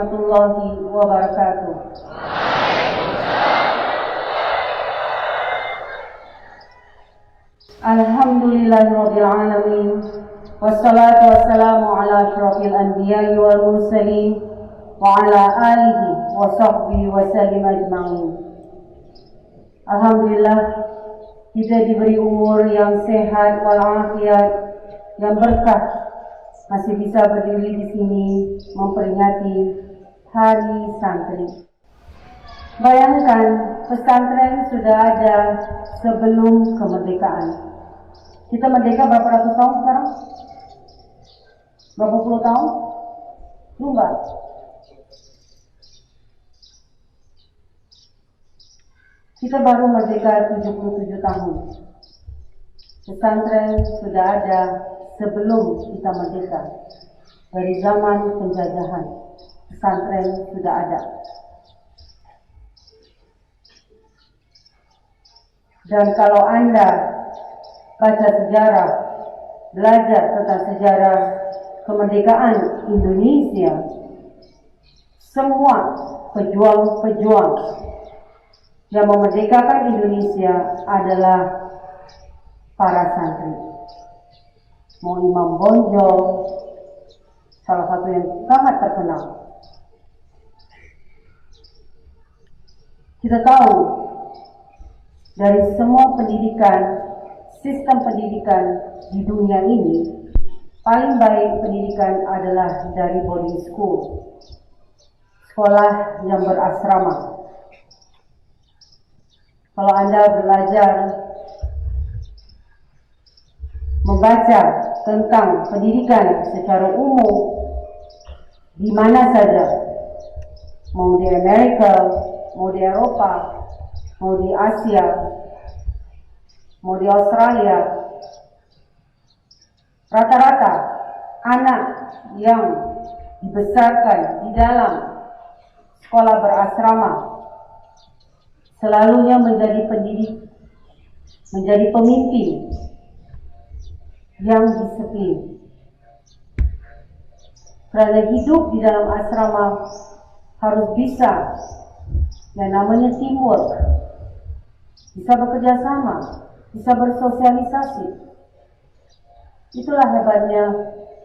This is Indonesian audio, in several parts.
warahmatullahi wabarakatuh. Alhamdulillahirabbil alamin. Wassalatu wassalamu ala asyrafil anbiya'i wal mursalin wa ala alihi wa sahbihi wa sallim ajma'in. Alhamdulillah, kita diberi umur yang sehat walafiat, yang berkah, masih bisa berdiri di sini memperingati Hari Santri. Bayangkan, pesantren sudah ada sebelum kemerdekaan. Kita merdeka berapa ratus tahun sekarang? Berapa puluh tahun? Lupa. Kita baru merdeka 77 tahun. Pesantren sudah ada sebelum kita merdeka. Dari zaman penjajahan, pesantren sudah ada. Dan kalau Anda baca sejarah, belajar tentang sejarah kemerdekaan Indonesia, semua pejuang-pejuang yang memerdekakan Indonesia adalah para santri. Mau Imam Bonjol, salah satu yang sangat terkenal. Kita tahu dari semua pendidikan, sistem pendidikan di dunia ini, paling baik pendidikan adalah dari boarding school, sekolah yang berasrama. Kalau Anda belajar membaca tentang pendidikan secara umum di mana saja, mau di Amerika, mau di Eropa, mau di Asia, mau di Australia, rata-rata anak yang dibesarkan di dalam sekolah berasrama selalunya menjadi pendidik, menjadi pemimpin yang disiplin. Karena hidup di dalam asrama harus bisa yang namanya teamwork, bisa bekerja sama, bisa bersosialisasi. Itulah hebatnya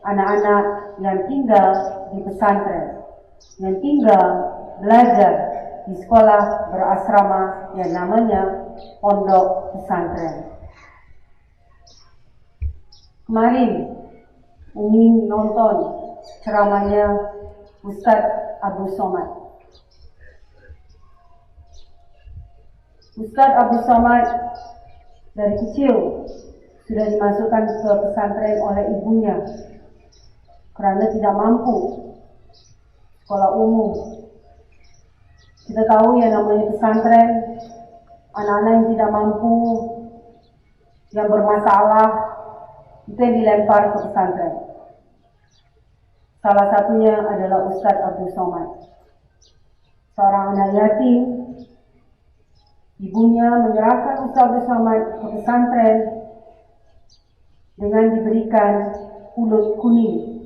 anak-anak yang tinggal di pesantren, yang tinggal belajar di sekolah berasrama yang namanya pondok pesantren. Kemarin Umi nonton ceramahnya Ustadz Abdul Somad. Ustadz Abdul Somad dari kecil sudah dimasukkan ke pesantren oleh ibunya karena tidak mampu sekolah umum. Kita tahu yang namanya pesantren, anak-anak yang tidak mampu, yang bermasalah, itu yang dilempar ke pesantren. Salah satunya adalah Ustadz Abdul Somad, seorang anak yatim. Ibunya menyerahkan Ustadz Abdul Somad ke pesantren dengan diberikan ulut kuning.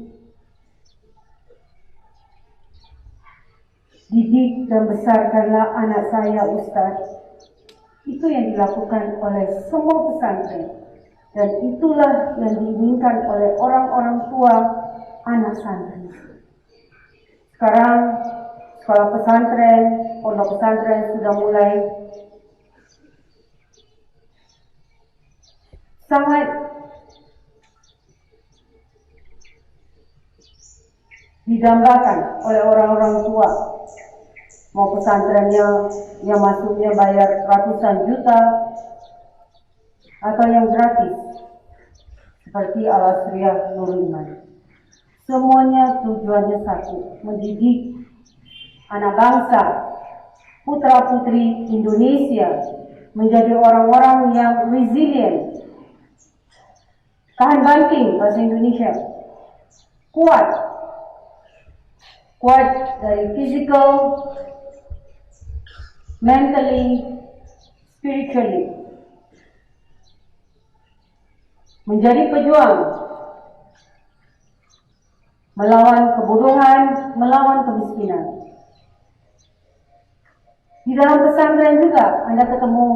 Didik dan besarkanlah anak saya, Ustaz. Itu yang dilakukan oleh semua pesantren. Dan itulah yang diinginkan oleh orang-orang tua anak santri. Sekarang sekolah pesantren, pondok pesantren sudah mulai sangat didambakan oleh orang-orang tua. Mau pesantrennya yang masuknya bayar ratusan juta atau yang gratis seperti Al-Asriyah Nurul Iman. Semuanya tujuannya satu, mendidik anak bangsa, putra-putri Indonesia menjadi orang-orang yang resilient, tahan banting bahasa Indonesia, kuat dari physical, mentally, spiritually, menjadi pejuang melawan kebodohan, melawan kemiskinan. Di dalam pesantren juga Anda ketemu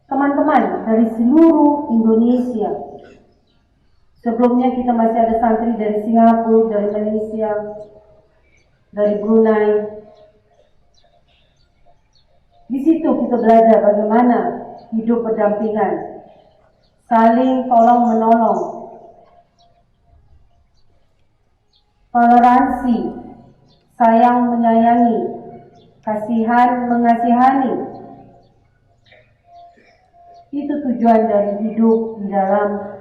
teman-teman dari seluruh Indonesia. Sebelumnya kita masih ada santri dari Singapura, dari Malaysia, dari Brunei. Di situ kita belajar bagaimana hidup berdampingan, saling tolong-menolong, toleransi, sayang menyayangi, kasihan mengasihani. Itu tujuan dari hidup di dalam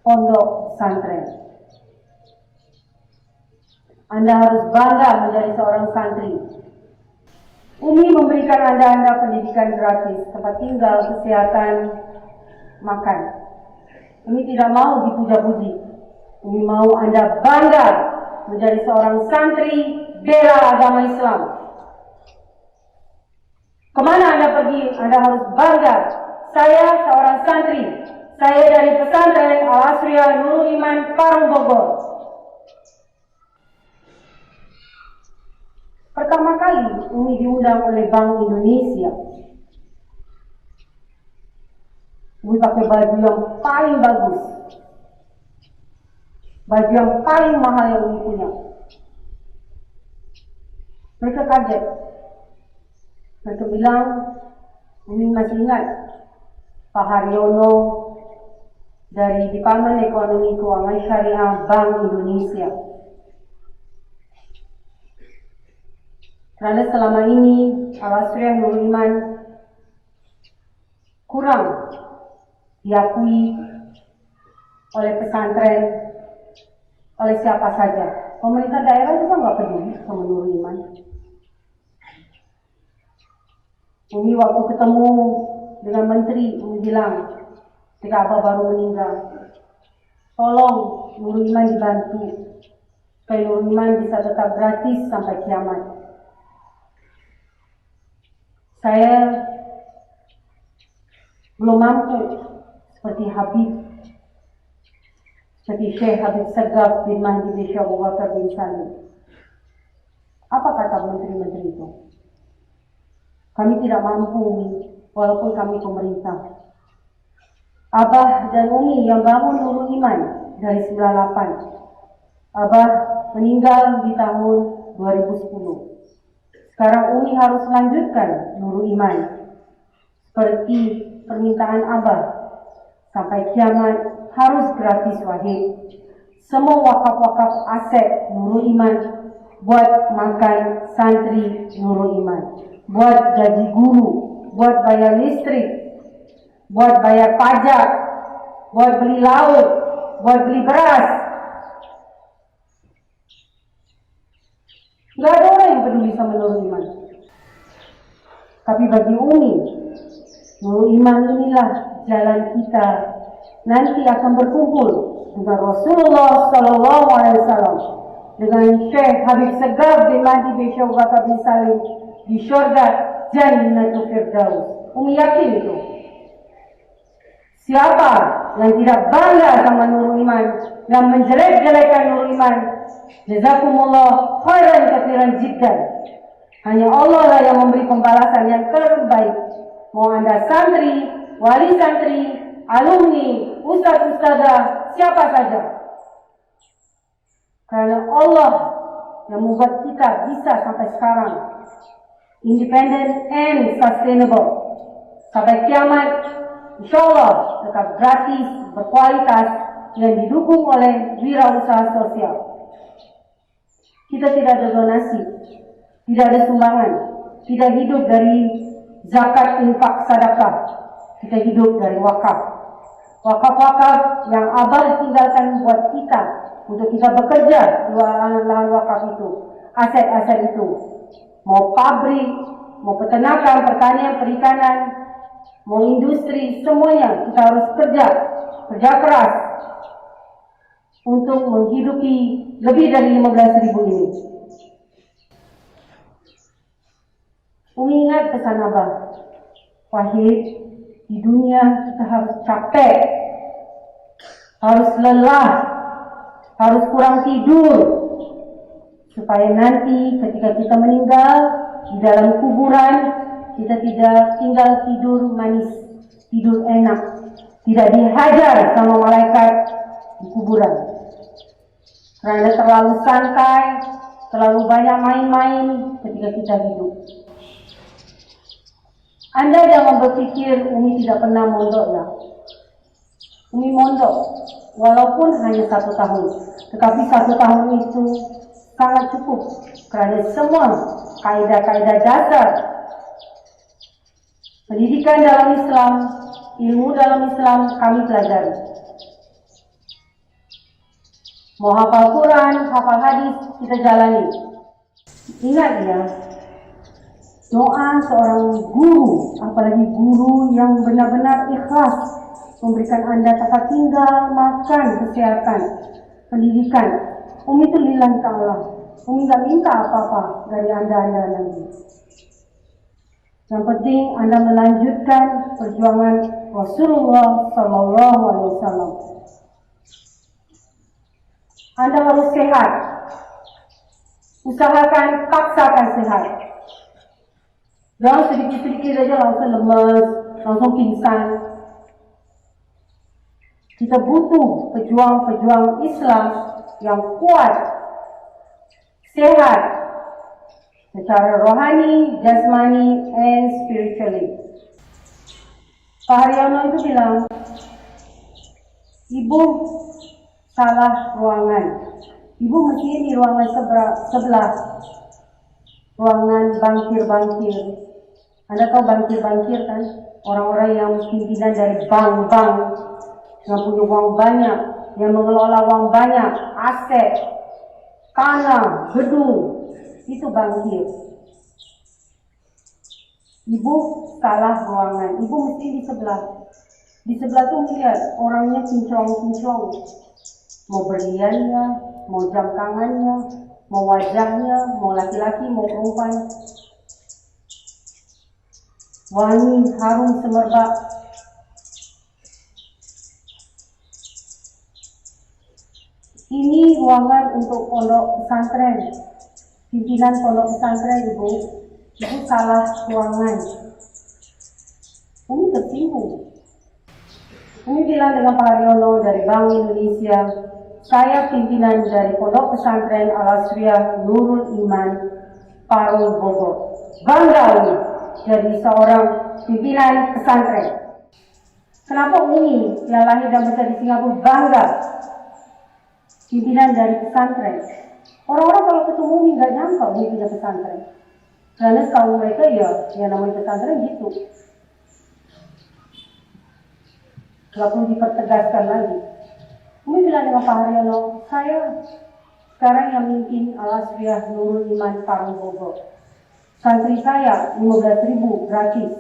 pondok pesantren. Anda harus bangga menjadi seorang santri. Umi memberikan Anda pendidikan gratis, tempat tinggal, kesehatan, makan. Umi tidak mau dipuja-puji. Umi mau Anda bangga menjadi seorang santri bela agama Islam. Kemana Anda pergi, Anda harus bangga. Saya seorang santri. Saya dari pesantren Al-Asriyah Nurul Iman Parung Bogor. Pertama kali Umi diundang oleh Bank Indonesia. Umi pakai baju yang paling bagus, baju yang paling mahal yang Umi punya. Mereka kaget. Mereka bilang, Umi masih ingat Pak Haryono dari Departemen Ekonomi Keuangan Syariah Bank Indonesia. Karena selama ini Al-Asriyah Nurul Iman kurang diakui oleh pesantren, oleh siapa saja. Pemerintah daerah juga nggak peduli sama Nurul Iman. Umi waktu ketemu dengan menteri, Umi bilang, ketika Abah baru meninggal, tolong Nurul Iman dibantu, supaya Nurul Iman bisa tetap gratis sampai kiamat. Saya belum mampu seperti Syekh Habib Segaf bin Mahdi bin Syekh Abu Bakar bin Salim. Apa kata menteri-menteri itu? Kami tidak mampu, walaupun kami pemerintah. Abah dan Umi yang bangun Nurul Iman dari 98. Abah meninggal di tahun 2010. Sekarang Umi harus lanjutkan Nurul Iman seperti permintaan Abah. Sampai kiamat harus gratis wahid. Semua wakaf-wakaf aset Nurul Iman buat makan santri Nurul Iman, buat gaji guru, buat bayar listrik, buat bayar pajak, buat beli lauk, buat beli beras. Gak ada orang yang peduli sama Nurul Iman. Tapi bagi Umi, Nurul Iman inilah jalan kita nanti akan berkumpul dengan Rasulullah Sallallahu Alaihi Wasallam, dengan Syekh Habib Segaf bin Mahdi bin Syekh Abu Bakar bin Salim di syurga Jannatul Firdaus. Umi yakin itu. Siapa yang tidak bangga sama Nurul Iman, yang menjelek-jelekan Nurul Iman, jazakumullah khairan katsiran jiddan. Hanya Allah lah yang memberi pembalasan yang terbaik. Mau Anda santri, wali santri, alumni, ustaz-ustazah, siapa saja. Karena Allah yang membuat kita bisa sampai sekarang independent and sustainable. Sampai kiamat, insyaallah tetap gratis, berkualitas, yang didukung oleh wirausaha sosial. Kita tidak ada donasi, tidak ada sumbangan, tidak hidup dari zakat, infak, sedekah. Kita hidup dari wakaf. Wakaf-wakaf yang Abah tinggalkan buat kita, untuk kita bekerja di lahan-lahan wakaf itu, aset-aset itu. Mau pabrik, mau peternakan, pertanian, perikanan, mau industri, semuanya kita harus kerja keras untuk menghidupi lebih dari 15.000 ini. Umi ingat pesan Abah, wahid, di dunia kita harus capek, harus lelah, harus kurang tidur, supaya nanti ketika kita meninggal di dalam kuburan, kita tidak tinggal tidur manis, tidur enak, tidak dihajar sama malaikat di kuburan. Karena terlalu santai, terlalu banyak main-main ketika kita hidup. Anda jangan berpikir Umi tidak pernah mondok ya. Umi mondok, walaupun hanya 1 tahun. Tetapi 1 tahun itu sangat cukup. Karena semua kaidah-kaidah dasar pendidikan dalam Islam, ilmu dalam Islam kami pelajari. Mau hafal Quran, hafal hadis, kita jalani. Ingat ya, doa seorang guru, apalagi guru yang benar-benar ikhlas memberikan Anda tempat tinggal, makan, kesehatan, pendidikan. Umi itu lillahi ta'ala. Umi gak minta apa-apa dari Anda nanti. Yang penting Anda melanjutkan perjuangan Rasulullah Sallallahu Alaihi Wasallam. Anda harus sehat. Usahakan, paksakan sehat. Jangan sedikit-sedikit saja langsung lemes, langsung pingsan. Kita butuh pejuang-pejuang Islam yang kuat, sehat, secara rohani, jasmani, and spiritually. Pak Haryono itu bilang, Ibu salah ruangan. Ibu mesti di ruangan sebelah. Ruangan bankir-bankir. Anda tahu bankir-bankir kan? Orang-orang yang pimpinan dari bank-bank, yang punya uang banyak, yang mengelola uang banyak, aset, tanah, gedung, itu bankir. Ibu salah ruangan. Ibu mesti di sebelah. Di sebelah tuh lihat orangnya kinclong-kinclong. Mau berliannya, mau jam tangannya, mau wajahnya, mau laki-laki, mau perempuan. Wangi, harum, semerbak. Ini ruangan untuk pondok pesantren. Pimpinan pondok pesantren, Ibu. Ibu salah ruangan. Umi tersinggung. Umi bilang dengan Pak Haryono dari Bank Indonesia, saya pimpinan dari Pondok Pesantren Al-Asriyah Nurul Iman, Parung Bogor. Bangga Umi jadi seorang pimpinan pesantren. Kenapa Umi yang lahir dan besar di Singapura bangga pimpinan dari pesantren? Orang-orang kalau ketemu Umi nggak nyangka Umi punya pesantren. Karena setahu mereka ya, yang namanya pesantren gitu. Gak perlu dipertegaskan lagi. Umi bilang dengan Pak Haryono, saya sekarang yang mimpin Al-Asriyah Nurul Iman Parung Bogor. Santri saya 15.000 gratis.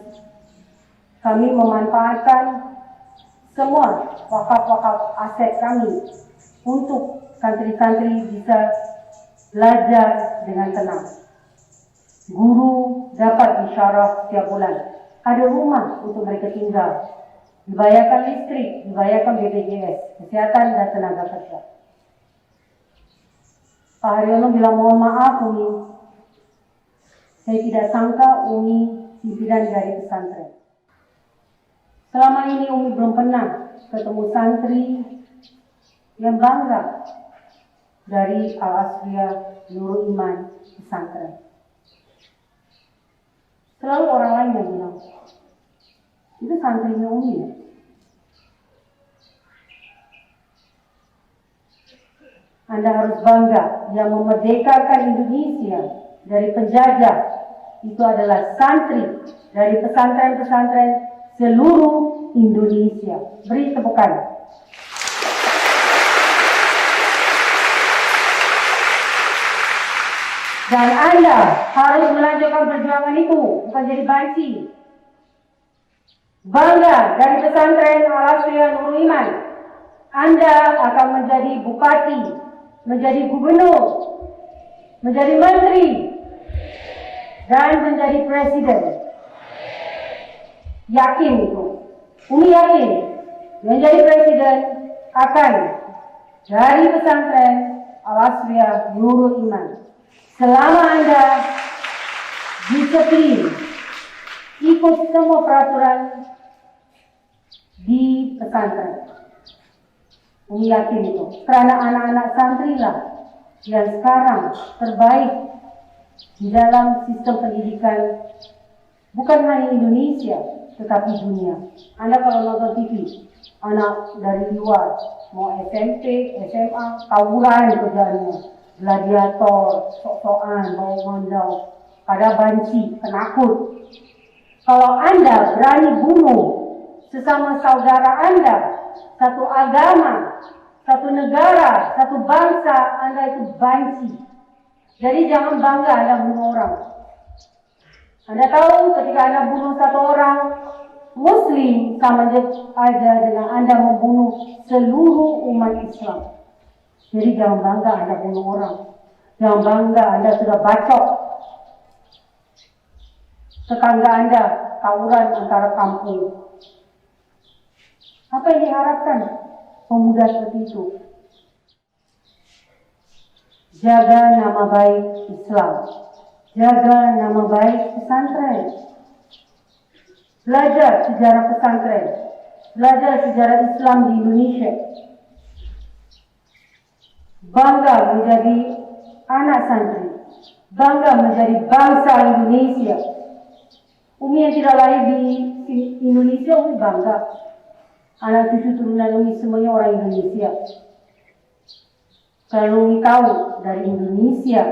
Kami memanfaatkan semua wakaf-wakaf aset kami untuk santri-santri bisa belajar dengan tenang. Guru dapat disyarah setiap bulan. Ada rumah untuk mereka tinggal. Dibayarkan listrik, dibayarkan BPJS, kesehatan dan tenaga kerja. Pak Haryono bilang, mohon maaf Umi, saya tidak sangka Umi pimpinan dari pesantren. Selama ini Umi belum pernah ketemu santri yang bangga dari Al-Asriyah Nurul Iman pesantren. Selalu orang lain yang bilang, itu santrinya Umi ya. Anda harus bangga yang memerdekakan Indonesia dari penjajah. Itu adalah santri dari pesantren-pesantren seluruh Indonesia. Beri tepukan. Dan Anda harus melanjutkan perjuangan itu, bukan jadi banci. Bangga dari pesantren Al-Asriyah Nurul Iman, Anda akan menjadi bupati, menjadi gubernur, menjadi menteri, dan menjadi presiden. Yakin itu. Umi yakin menjadi presiden akan dari pesantren Al-Asriyah Nurul Iman. Selama Anda disiplin, ikut semua peraturan di pesantren. Umi yakin itu, karena anak-anak santri lah yang sekarang terbaik di dalam sistem pendidikan bukan hanya Indonesia, tetapi dunia. Anda kalau nonton TV, anak dari luar, mau SMP, SMA, tawuran kerjaannya, gladiator, sok-sokan, bawa mondau, pada banci, penakut. Kalau Anda berani bunuh sesama saudara Anda, satu agama, satu negara, satu bangsa, Anda itu banci. Jadi jangan bangga Anda bunuh orang. Anda tahu ketika Anda bunuh satu orang Muslim, sama aja dengan Anda membunuh seluruh umat Islam. Jadi jangan bangga Anda bunuh orang. Jangan bangga Anda sudah bacok tetangga Anda, tawuran antara kampung. Apa yang diharapkan pemuda seperti itu? Jaga nama baik Islam, jaga nama baik pesantren, belajar sejarah pesantren, belajar sejarah Islam di Indonesia, bangga menjadi anak santri, bangga menjadi bangsa Indonesia. Umi yang tidak lahir di Indonesia, Umi bangga. Anak cucu turunan Umi semuanya orang Indonesia. Kalau Umi tahu dari Indonesia,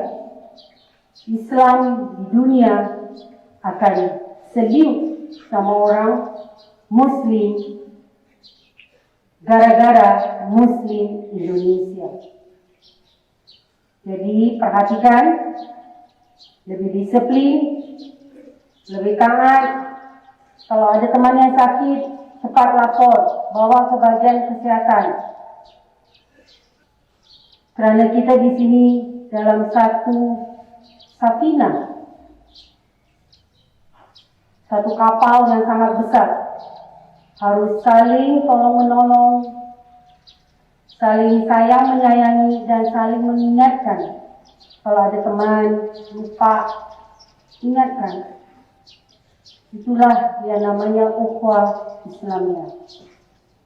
Islam di dunia akan seliuk sama orang Muslim gara-gara Muslim Indonesia. Jadi perhatikan, lebih disiplin, lebih taat. Kalau ada teman yang sakit, cepat lapor, bawa ke bagian kesehatan. Karena kita di sini dalam satu safinah, satu kapal yang sangat besar, harus saling tolong-menolong, saling sayang menyayangi, dan saling mengingatkan. Kalau ada teman lupa, ingatkan. Itulah yang namanya ukhuwah Islamiyah.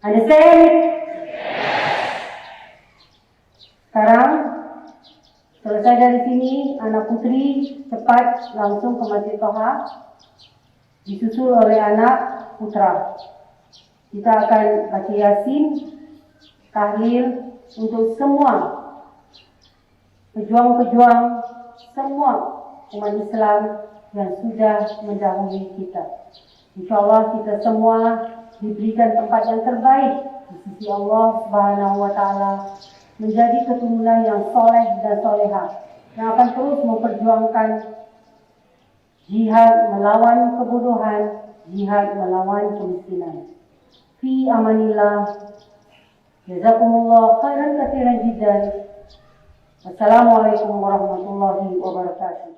Understand? Sekarang selesai dari sini, anak putri cepat langsung ke Masjid Toha, disusul oleh anak putra. Kita akan baca Yasin, tahlil untuk semua pejuang-pejuang, semua umat Islam yang sudah mendahului kita. InsyaAllah kita semua diberikan tempat yang terbaik di sisi Allah Subhanahu wa Ta'ala, menjadi keturunan yang soleh dan solehah, yang akan terus memperjuangkan jihad melawan kebodohan, jihad melawan kemiskinan. Fi amanillah. Jazakumullah khairan katsiran jiddan. Wassalamualaikum warahmatullahi wabarakatuh.